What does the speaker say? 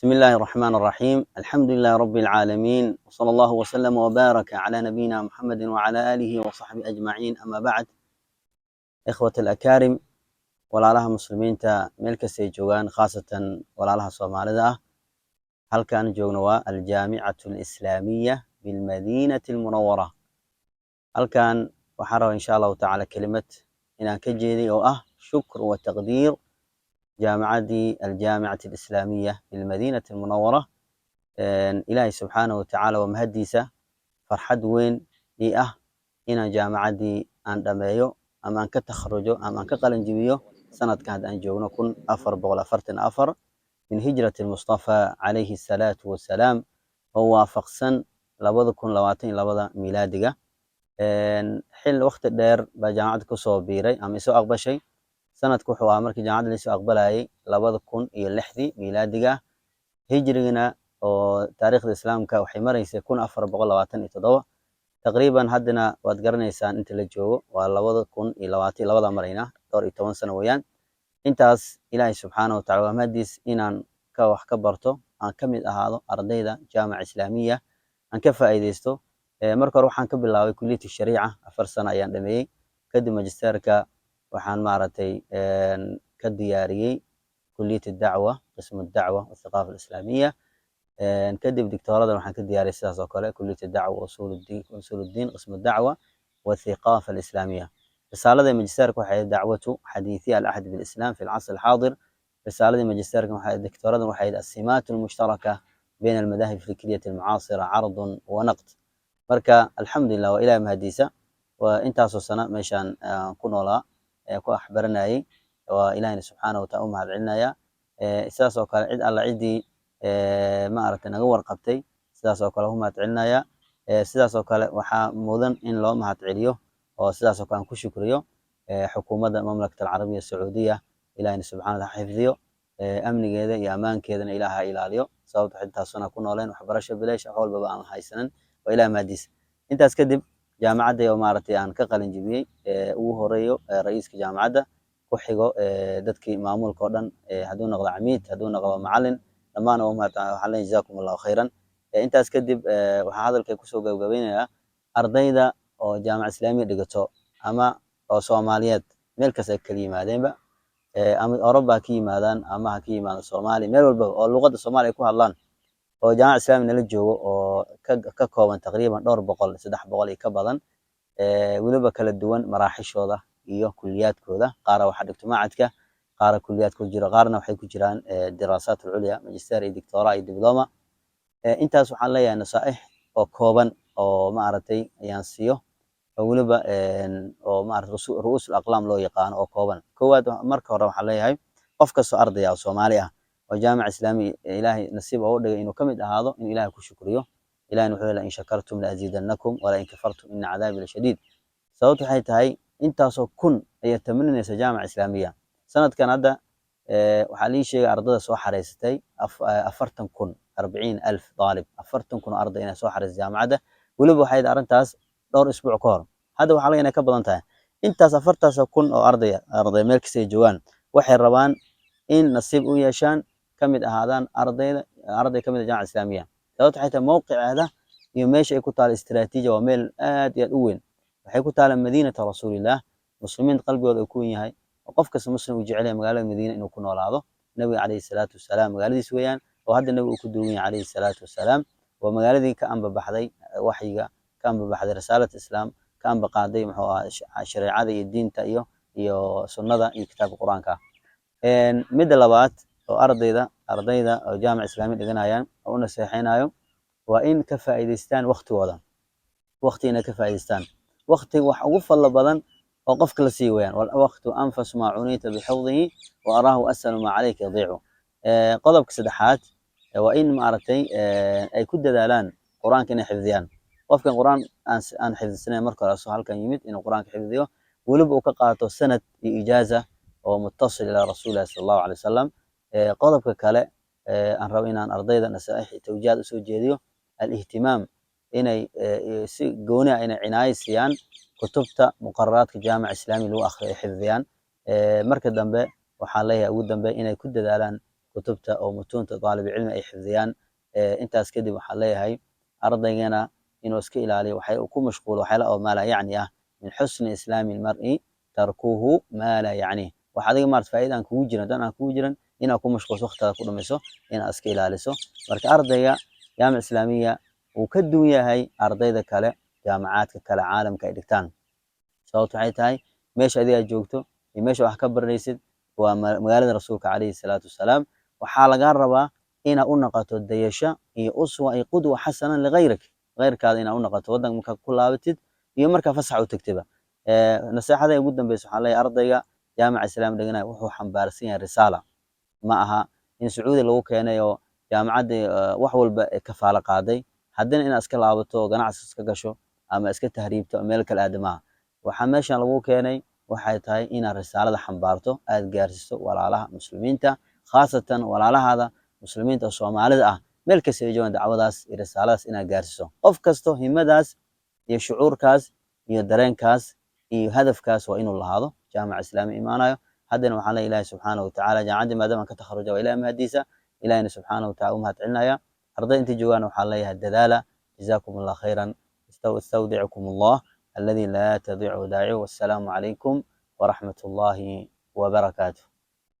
بسم الله الرحمن الرحيم. الحمد لله رب العالمين، وصلى الله وسلم وبارك على نبينا محمد وعلى آله وصحبه أجمعين. أما بعد، إخوة الأكارم ولا لها مسلمين تا ملك سيجوان، خاصة ولا لها صومالدا. هل كان جونوا الجامعة الإسلامية بالمدينة المنورة؟ هل كان وحروا إن شاء الله تعالى كلمة إن كجيدي شكر وتقدير الجامعة الإسلامية بالمدينة المنورة. إلهي سبحانه وتعالى ومهديسة فرحد وين إن جامعة أن دميو أما أن كتخرجوا أما أن كقلنجبيو سنة كانت أن جونا كن أفر بغل أفرتن أفر من هجرة المصطفى عليه الصلاة والسلام، هو فقسن لبض كن لواتين لبض ميلادك. حل وقت الدير بجامعة كسو بيري أم إسو أقبشي سنة كحوا أمرك جامعة لسو أقبلاي لبض كن يلحدي ميلادك هجرنا وتاريخ الإسلام كوحي مريسة يكون أفر بقول لواتن يتضوى تقريبا. هدنا واتقرنيسان انت لجوه واللوض كون إلواتي لوضع مرينا دور 10 سنة ويان انتاس إلهي سبحانه وتعالى مهديس إنان كوح كبرتو عن كميد أهادو أرضيدا جامعة إسلامية عن كفا أيديستو. مركا روحان كبلاوي كلية الشريعة 4 سنة أيان دميي كدي ماجستيركا وحان مارتي كدياريي كلية الدعوة قسم الدعوة والثقافة الإسلامية. كدب دكتوراه waxaan ka diyaariyay sidaas oo kale كلية الدعوة وأصول الدين قسم الدعوة والثقافة الإسلامية. رسالة ماجستيرك waxay دعوة حديثي العهد بالإسلام في العصر الحاضر. رسالة ماجستيرك waxay دكتوراه waxay السمات المشتركة بين المذاهب الفكرية المعاصرة عرض ونقد. marka الحمد لله وإلى مهديسة وإنتاas سنة meeshaan ku noolaa ku axbaranayay waa Ilaahay subxaanahu wa ta'ala u mahadcelinaya. sidaas oo kale cid alla cidii ما أردت أن أقول قبتي سداس أو كله هم تعلنا سداس أو كله وحمودن إن لو ما تعليه وسداس أو كان كشكريه حكومة المملكة العربية السعودية إلى أن سبحانه حفظيه أمن كذا يا أمان كذا إلها إلى اليوم صوت حتى صنع كنا لين وحبرش بليش أقول بابا أنا هاي سنن وإلى ماديس. أنت أسكدب جامعة يوم أردت أن كقلن جبيه وهو رئيس كجامعة كحجو دتك معمول كردن هدون نقض عميد هدون نقض معلن لما وحنا جزاكم الله خيرا. أنت أسكدب وهذا الكيكوسو جوجبينها أرضيدا أو جامعة إسلامية دقتو أما أو سوماليات ملك سكليمة دينبا أما أوروبا كي مادان أما كي مادان سومالي ميل أو اللغة الصومالية كوها اللان أو جامعة إسلامية نلجو أو ككوان تقريبا دور بقول سدح بقول كبدن ولبا كلا الدول مراحش وضع إيوه كليات كذا قارة واحد اجتماعاتك قارة كليات كل قارنا وحي كجيران الدراسات العليا ماجستير دكتوراه دبلومة. انت سبحان الله يا نصائح او كوبان او ما عرفتي يانسيو ولبا او ما عرفت رؤوس الاقلام لو يقان او كوبان كواد marka hore waxa leeyahay qof kasto arday ah Soomaali ah oo jaamac islaami ilaahay nasiib oo dhigay inuu kamid ahaado in ilaahay ku shukriyo. ilaahay wuxuu leeyahay in shakartum la azidannakum wa la in kafartum inna adaabi lashadiid. sababtu waxay tahay intaasoo kun ay tamaninaysa jaamac islaamiya sanadkan hadda waxaa lii sheegay ardada soo xareysatay 40,000 طالب 40,000 arday inay soo xareysay jaamacada waliba waxay arintaas dhowr isbuuc ka hor hadda waxa laga inay ka badan tahay intaas 40,000 oo arday meel kasta joogan waxay rabaan in nasiib u yeeshaan kamid ahaadaan arday kamid jaamacada islaamiya. sababtu waxay tahay mowqiceeda iyo meesha ay ku taal istiraatiiji waa meel aad iyo aad u weyn. waxay ku taal madiinada rasuulillah muslimiin qalbigooda ku yahay qof kasta muslim uu jecel yahay magaalada Madiina inuu ku noolaado. nabiga calayhi salaatu wasalaam magaaladiis weeyaan oo hadda nabigu ku duugan yahay calayhi salaatu wasalaam waa magaaladii ka anba baxday waxyiga ka anba baxday risaalada islaam ka anba qaaday muxuu ahaa shariicada iyo diinta iyo sunnada iyo kitaabka quraanka. mid labaad oo ardayda oo jaamac islaami dhiganayaan oo naseexaynayo waa in ka faa'iideystaan waqtigooda waqtiina ka faa'iideystaan waqtiga wax ugu fadlan badan وقف كل شيء وين والوقت أنفس ما عنيت بحفظه وأراه أسهل ما عليك يضيعه. قضب كسدحات وإن ما أردتي أي كد دالان قرآن كنا حفظيان وقف كان قرآن أن حفظ السنة مركز السؤال كان يمت إنه قرآن حفظيه ولبؤ كقاطع سنة إجازة ومتصل إلى رسول الله صلى الله عليه وسلم. قضب ككلاء أن روينا أن أرضينا نصائح توجيهات أسود جديو الاهتمام إن جونا إن عناية سيان كتبت مقررات الجامع الإسلامي لو أخ حفظيان مركز دنبه وحاليا أود دنبه إن كل دالان kutubta oo mutuunta daalibulcilmi ay xifdiyaan. Intaas kadib waxaa leeyahay ardaygana inuu iska ilaaliyo waxay ku mashquulo waxyaala oo maa laa yacni ah. Min xusni islaami lmar'i tarkuhu maa laa yacnih. wax adiga maarata faa'iida aan kugu jiran dan aan kugu jiran inaad ku mashquulso waqtigaada ku dhamayso inaad iska ilaaliso. Marka ardayga jaamica islaamiya wuu ka duwan yahay ardayda kale jaamacaadka kale caalamka ay dhigtaan. sababtu waxay tahay meesha adiga joogto iyo meesha wax ka baranaysid waa magaalada rasuulka calayhi salaatu wasalaam. waxaa lagaa rabaa inaad u noqoto dayasho iyo uswa iyo qudwa xasana ligayrik, gayrkaada inaad u noqoto waddanka markaa ku laabatid iyo markaa fasax u tagtiba. naseexada ugu dambeysa waxaa leeyahay ardayga jaamica islaam dhiganaya wuxuu xambaarsan yahay risaala. ma aha in sacuudi lagu keenay oo jaamacaddii wax walba kafaalo qaaday haddana inaad iska laabato oo ganacsi iska gasho ama iska tahriibto meel kale aadamaha. waxaa meeshan lagu keenay waxay tahay inaad risaalada xambaarto aad gaarsiiso walaalaha muslimiinta, khaasatan walaalahaada muslimiinta oo soomaalida ah meel kasta ay joogaan dacwadaas iyo risaaladaas inaad gaarsiiso. qof kasto himadaas iyo shucuurkaas iyo dareenkaas iyo hadafkaas waa inuu lahaado jaamica islaami imaanayo. haddana waxaan leeyahay ilaahay subxaanahu watacaala jaamacadii maadaama aan ka takharuja waa ilahay mahadiisa, ilahayna subxaanahu watacaala u mahad celinaya. arday intii joogaan waxaan leeyahay dadaala, jazaakum allah khayran, astawdicukum allah الذي لا تضيع ودائعه. والسلام عليكم ورحمة الله وبركاته.